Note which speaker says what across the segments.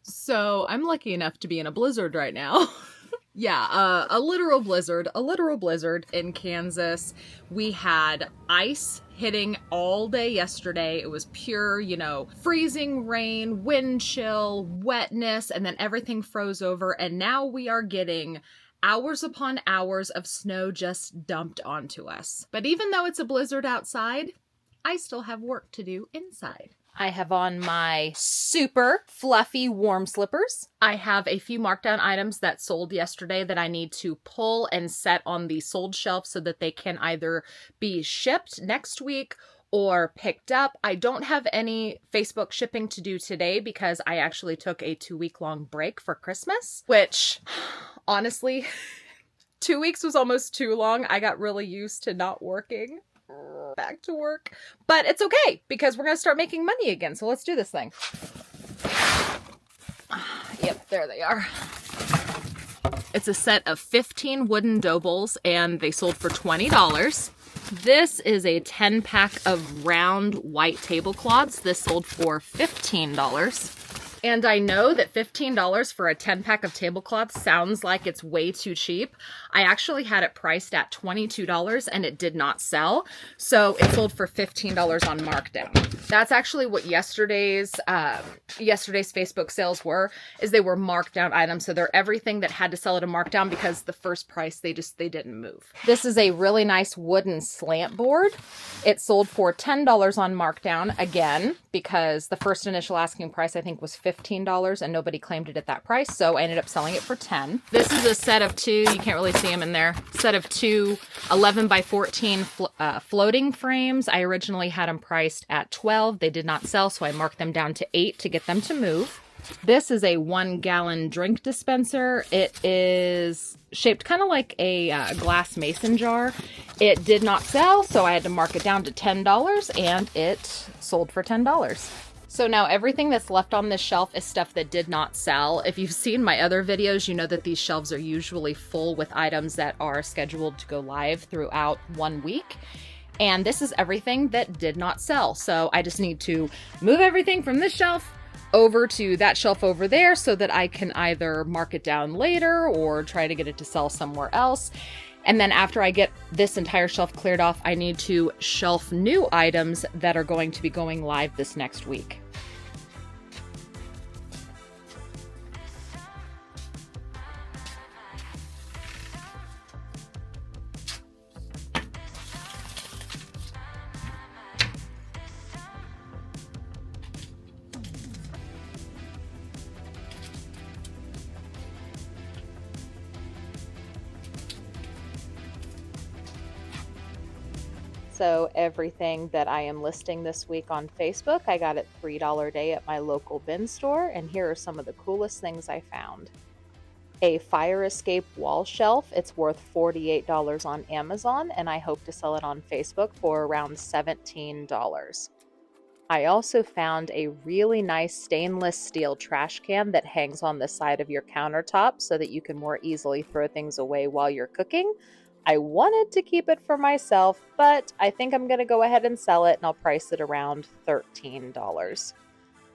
Speaker 1: So I'm lucky enough to be in a blizzard right now. Yeah, a literal blizzard in Kansas. We had ice hitting all day yesterday. It was pure, freezing rain, wind chill, wetness, and then everything froze over. And now we are getting hours upon hours of snow just dumped onto us. But even though it's a blizzard outside, I still have work to do inside.
Speaker 2: I have on my super fluffy warm slippers.
Speaker 1: I have a few markdown items that sold yesterday that I need to pull and set on the sold shelf so that they can either be shipped next week or picked up. I don't have any Facebook shipping to do today because I actually took a 2-week-long break for Christmas, which honestly, 2 weeks was almost too long. I got really used to not working. Back to work. But it's okay because we're going to start making money again. So let's do this thing. Yep, there they are. It's a set of 15 wooden dough bowls and they sold for $20. This is a 10-pack of round white tablecloths. This sold for $15. And I know that $15 for a 10-pack of tablecloths sounds like it's way too cheap. I actually had it priced at $22 and it did not sell. So it sold for $15 on markdown. That's actually what yesterday's Facebook sales were, is they were markdown items. So they're everything that had to sell at a markdown because the first price, they didn't move.
Speaker 2: This is a really nice wooden slant board. It sold for $10 on markdown again, because the first initial asking price I think was $15 and nobody claimed it at that price. So I ended up selling it for $10.
Speaker 1: This is a set of two, you can't really see them in there, set of two 11 by 14 floating frames. I originally had them priced at $12. They did not sell, so I marked them down to $8 to get them to move. This is a 1-gallon drink dispenser. It is shaped kind of like a glass mason jar. It did not sell, so I had to mark it down to $10, and it sold for $10. So now everything that's left on this shelf is stuff that did not sell. If you've seen my other videos, you know that these shelves are usually full with items that are scheduled to go live throughout 1 week. And this is everything that did not sell. So I just need to move everything from this shelf over to that shelf over there so that I can either mark it down later or try to get it to sell somewhere else. And then after I get this entire shelf cleared off, I need to shelf new items that are going to be going live this next week.
Speaker 2: So everything that I am listing this week on Facebook, I got at $3 a day at my local bin store. And here are some of the coolest things I found. A fire escape wall shelf. It's worth $48 on Amazon, and I hope to sell it on Facebook for around $17. I also found a really nice stainless steel trash can that hangs on the side of your countertop so that you can more easily throw things away while you're cooking. I wanted to keep it for myself, but I think I'm going to go ahead and sell it, and I'll price it around $13.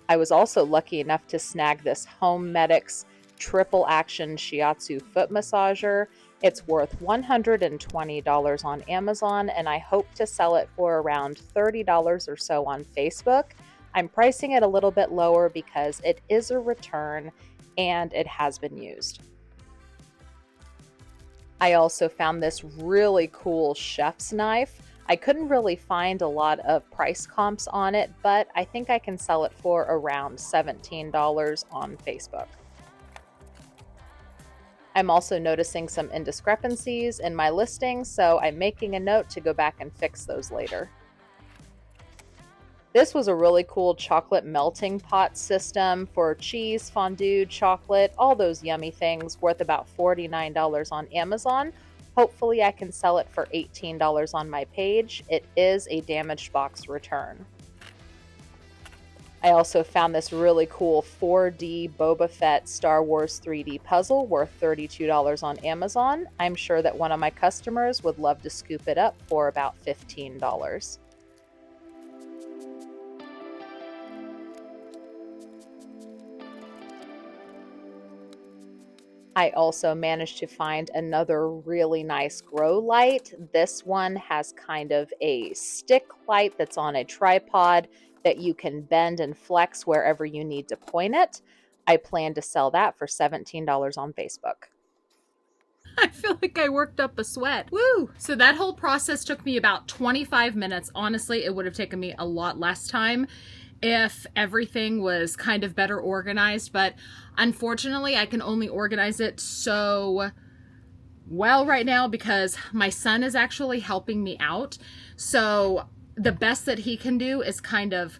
Speaker 2: I was also lucky enough to snag this Home Medics triple action shiatsu foot massager. It's worth $120 on Amazon, and I hope to sell it for around $30 or so on Facebook. I'm pricing it a little bit lower because it is a return and it has been used. I also found this really cool chef's knife. I couldn't really find a lot of price comps on it, but I think I can sell it for around $17 on Facebook. I'm also noticing some indiscrepancies in my listing, so I'm making a note to go back and fix those later. This was a really cool chocolate melting pot system for cheese, fondue, chocolate, all those yummy things, worth about $49 on Amazon. Hopefully I can sell it for $18 on my page. It is a damaged box return. I also found this really cool 4D Boba Fett Star Wars 3D puzzle worth $32 on Amazon. I'm sure that one of my customers would love to scoop it up for about $15. I also managed to find another really nice grow light. This one has kind of a stick light that's on a tripod that you can bend and flex wherever you need to point it. I plan to sell that for $17 on Facebook.
Speaker 1: I feel like I worked up a sweat. Woo! So that whole process took me about 25 minutes. Honestly, it would have taken me a lot less time if everything was kind of better organized, but unfortunately, I can only organize it so well right now because my son is actually helping me out. So the best that he can do is kind of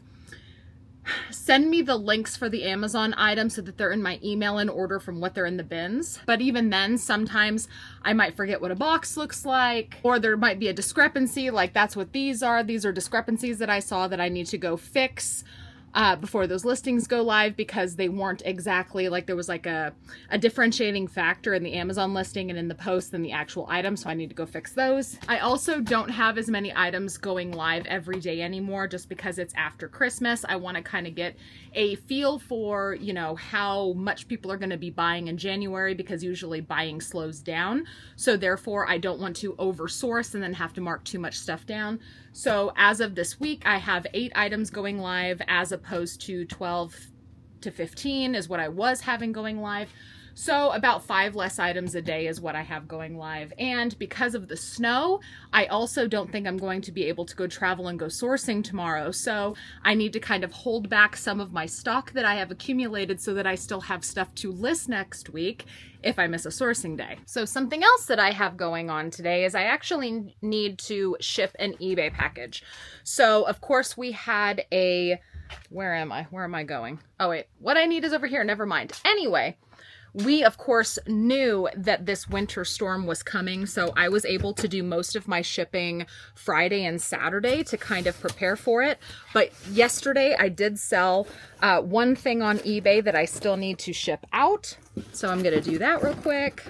Speaker 1: send me the links for the Amazon items so that they're in my email in order from what they're in the bins. But even then, sometimes I might forget what a box looks like, or there might be a discrepancy, like that's what these are. These are discrepancies that I saw that I need to go fix before those listings go live because they weren't exactly like there was like a differentiating factor in the Amazon listing and in the post than the actual item. So I need to go fix those. I also don't have as many items going live every day anymore just because it's after Christmas. I want to kind of get a feel for, you know, how much people are going to be buying in January because usually buying slows down. So therefore I don't want to oversource and then have to mark too much stuff down. So as of this week, I have 8 items going live as opposed to 12 to 15 is what I was having going live. So about 5 less items a day is what I have going live. And because of the snow, I also don't think I'm going to be able to go travel and go sourcing tomorrow. So I need to kind of hold back some of my stock that I have accumulated so that I still have stuff to list next week if I miss a sourcing day. So something else that I have going on today is I actually need to ship an eBay package. So of course we had where am I going? Oh wait, what I need is over here, never mind. Anyway, we, of course, knew that this winter storm was coming, so I was able to do most of my shipping Friday and Saturday to kind of prepare for it. But yesterday, I did sell one thing on eBay that I still need to ship out. So I'm going to do that real quick.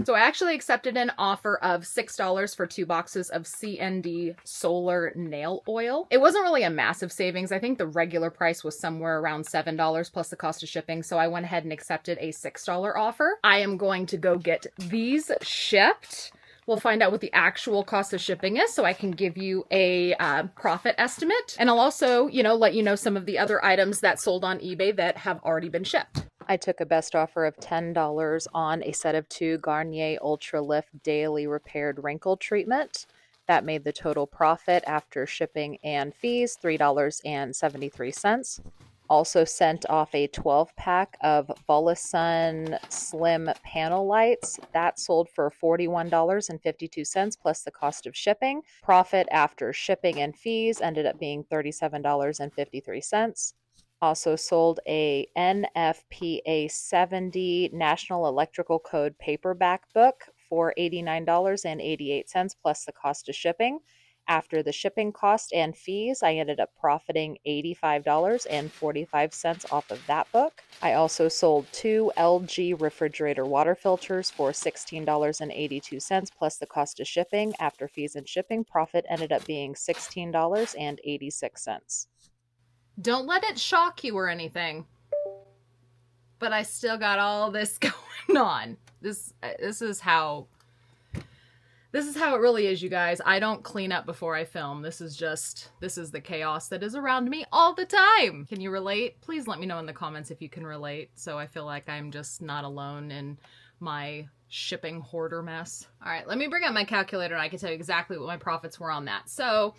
Speaker 1: So I actually accepted an offer of $6 for 2 boxes of CND solar nail oil. It wasn't really a massive savings. I think the regular price was somewhere around $7 plus the cost of shipping. So I went ahead and accepted a $6 offer. I am going to go get these shipped. We'll find out what the actual cost of shipping is so I can give you a profit estimate. And I'll also, let you know some of the other items that sold on eBay that have already been shipped.
Speaker 2: I took a best offer of $10 on a set of 2 Garnier Ultra Lift Daily Repaired Wrinkle Treatment. That made the total profit after shipping and fees $3.73. Also sent off a 12-pack of Volasun Slim Panel Lights. That sold for $41.52 plus the cost of shipping. Profit after shipping and fees ended up being $37.53. Also sold a NFPA 70 National Electrical Code paperback book for $89.88 plus the cost of shipping. After the shipping cost and fees, I ended up profiting $85.45 off of that book. I also sold 2 LG refrigerator water filters for $16.82 plus the cost of shipping. After fees and shipping, profit ended up being $16.86.
Speaker 1: Don't let it shock you or anything, but I still got all this going on. This is how it really is, you guys. I don't clean up before I film. This is the chaos that is around me all the time. Can you relate? Please let me know in the comments if you can relate, so I feel like I'm just not alone in my shipping hoarder mess. All right, let me bring up my calculator and I can tell you exactly what my profits were on that. So,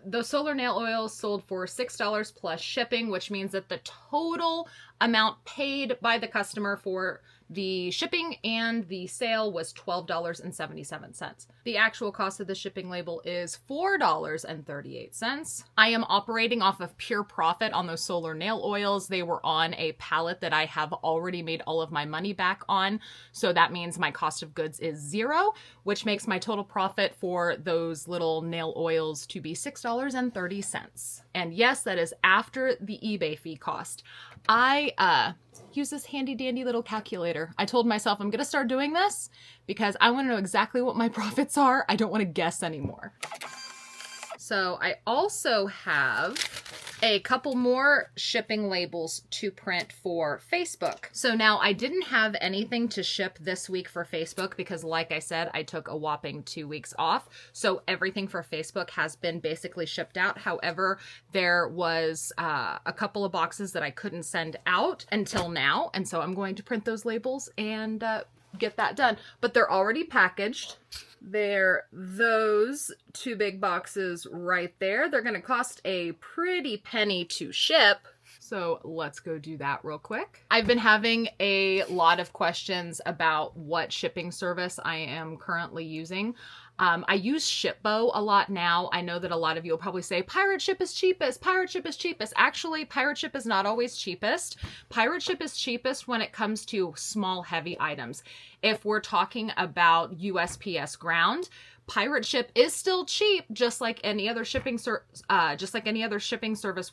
Speaker 1: the solar nail oil sold for $6 plus shipping, which means that the total amount paid by the customer for the shipping and the sale was $12.77. The actual cost of the shipping label is $4.38. I am operating off of pure profit on those solar nail oils. They were on a pallet that I have already made all of my money back on. So that means my cost of goods is $0, which makes my total profit for those little nail oils to be $6.30. And yes, that is after the eBay fee cost. I use this handy dandy little calculator. I told myself I'm going to start doing this because I want to know exactly what my profits are. I don't want to guess anymore. So I also have a couple more shipping labels to print for Facebook. So now I didn't have anything to ship this week for Facebook because, like I said, I took a whopping 2 weeks off. So everything for Facebook has been basically shipped out. However, there was a couple of boxes that I couldn't send out until now. And so I'm going to print those labels and get that done. But they're already packaged. They're those 2 big boxes right there. They're going to cost a pretty penny to ship. So let's go do that real quick. I've been having a lot of questions about what shipping service I am currently using. I use Shippo a lot now. I know that a lot of you will probably say Pirate Ship is cheapest. Pirate Ship is cheapest. Actually, Pirate Ship is not always cheapest. Pirate Ship is cheapest when it comes to small, heavy items. If we're talking about USPS ground, Pirate Ship is still cheap, just like any other shipping service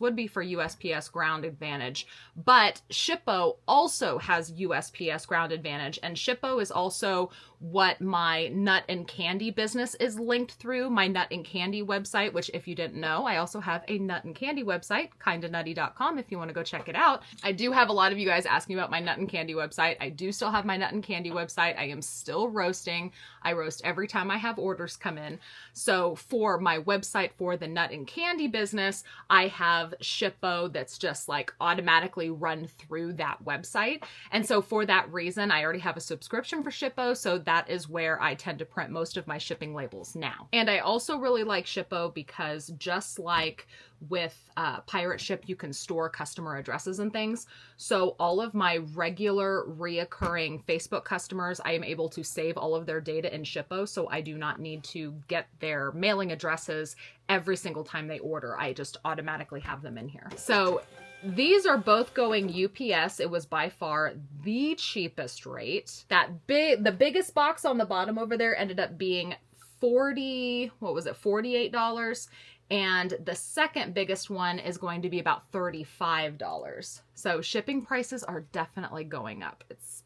Speaker 1: would be for USPS Ground Advantage. But Shippo also has USPS Ground Advantage, and Shippo is also what my nut and candy business is linked through, my nut and candy website, which if you didn't know, I also have a nut and candy website, kindanutty.com, if you want to go check it out. I do have a lot of you guys asking about my nut and candy website. I do still have my nut and candy website. I am still roasting. I roast every time I have orders come in. So for my website for the nut and candy business, I have Shippo that's just like automatically run through that website. And so for that reason, I already have a subscription for Shippo. So that is where I tend to print most of my shipping labels now. And I also really like Shippo because just like with Pirate Ship, you can store customer addresses and things. So all of my regular reoccurring Facebook customers, I am able to save all of their data in Shippo. So I do not need to get their mailing addresses every single time they order. I just automatically have them in here. So these are both going UPS. It was by far the cheapest rate. The biggest box on the bottom over there ended up being $48. And the second biggest one is going to be about $35. So shipping prices are definitely going up. It's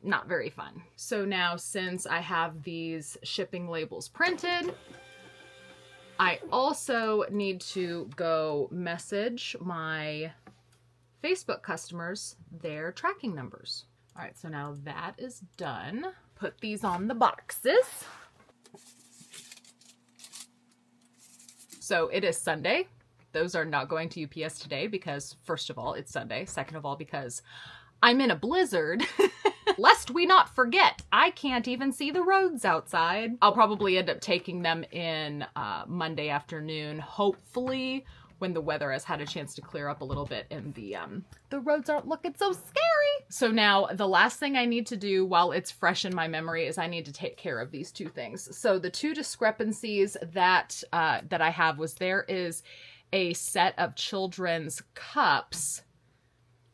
Speaker 1: not very fun. So now since I have these shipping labels printed, I also need to go message my Facebook customers their tracking numbers. All right, so now that is done. Put these on the boxes. So it is Sunday. Those are not going to UPS today because, first of all, it's Sunday. Second of all, because I'm in a blizzard. Lest we not forget, I can't even see the roads outside. I'll probably end up taking them in Monday afternoon, hopefully when the weather has had a chance to clear up a little bit and the roads aren't looking so scary. So now the last thing I need to do while it's fresh in my memory is I need to take care of these 2 things. So the 2 discrepancies that I have was there is a set of children's cups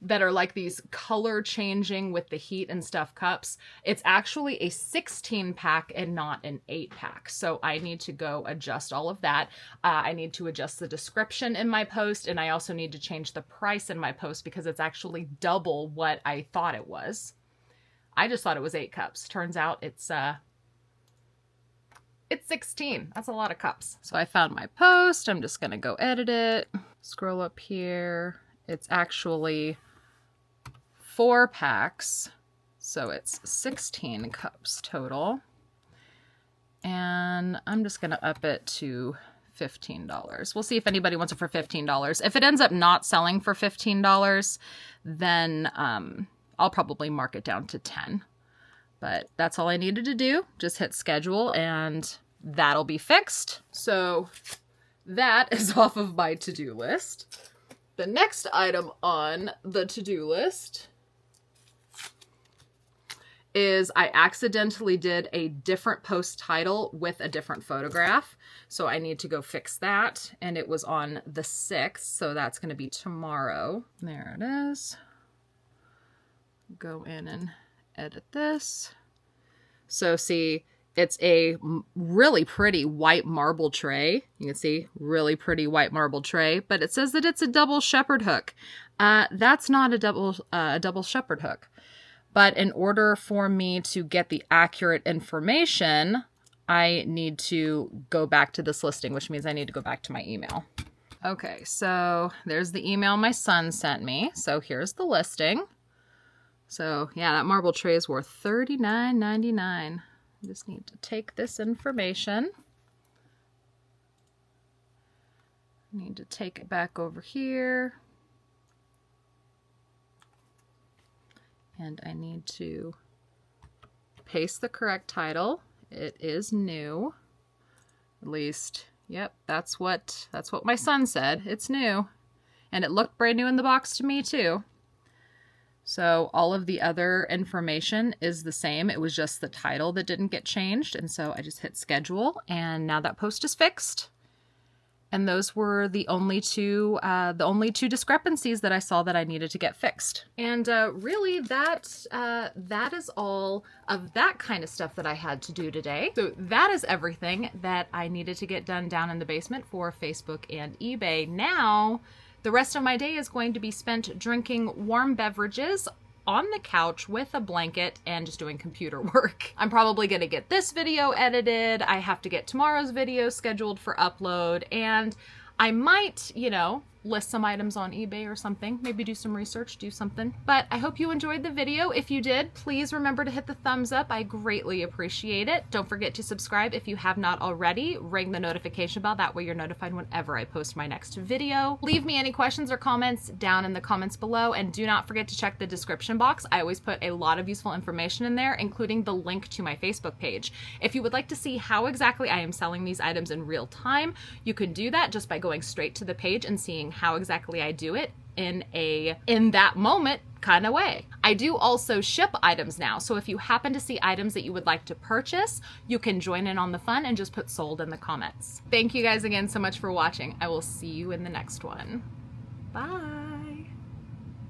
Speaker 1: that are like these color changing with the heat and stuff cups. It's actually a 16 pack and not an 8 pack. So I need to go adjust all of that. I need to adjust the description in my post, and I also need to change the price in my post because it's actually double what I thought it was. I just thought it was 8 cups. Turns out it's 16. That's a lot of cups. So I found my post. I'm just gonna go edit it. Scroll up here. It's actually 4 packs, so it's 16 cups total. And I'm just gonna up it to $15. We'll see if anybody wants it for $15. If it ends up not selling for $15, then I'll probably mark it down to 10. But that's all I needed to do. Just hit schedule and that'll be fixed. So that is off of my to-do list. The next item on the to-do list is I accidentally did a different post title with a different photograph. So I need to go fix that. And it was on the 6th. So that's going to be tomorrow. There it is. Go in and edit this. So see, it's a really pretty white marble tray. You can see really pretty white marble tray, but it says that it's a double shepherd hook. That's not a double shepherd hook. But in order for me to get the accurate information, I need to go back to this listing, which means I need to go back to my email. Okay, so there's the email my son sent me. So here's the listing. So yeah, that marble tray is worth $39.99. I just need to take this information. I need to take it back over here. And I need to paste the correct title. It is new. At least, yep, that's what my son said. It's new. And it looked brand new in the box to me too. So all of the other information is the same. It was just the title that didn't get changed. And so I just hit schedule, and now that post is fixed. And those were the only two discrepancies that I saw that I needed to get fixed. And really, that is all of that kind of stuff that I had to do today. So that is everything that I needed to get done down in the basement for Facebook and eBay. Now, the rest of my day is going to be spent drinking warm beverages on the couch with a blanket and just doing computer work. I'm probably gonna get this video edited. I have to get tomorrow's video scheduled for upload, and I might, list some items on eBay or something. Maybe do some research, do something. But I hope you enjoyed the video. If you did, please remember to hit the thumbs up. I greatly appreciate it. Don't forget to subscribe if you have not already. Ring the notification bell. That way you're notified whenever I post my next video. Leave me any questions or comments down in the comments below, and do not forget to check the description box. I always put a lot of useful information in there, including the link to my Facebook page. If you would like to see how exactly I am selling these items in real time, you can do that just by going straight to the page and seeing how exactly I do it in that moment kind of way. I do also ship items now, so if you happen to see items that you would like to purchase, you can join in on the fun and just put sold in the comments. Thank you guys again so much for watching. I will see you in the next one. Bye.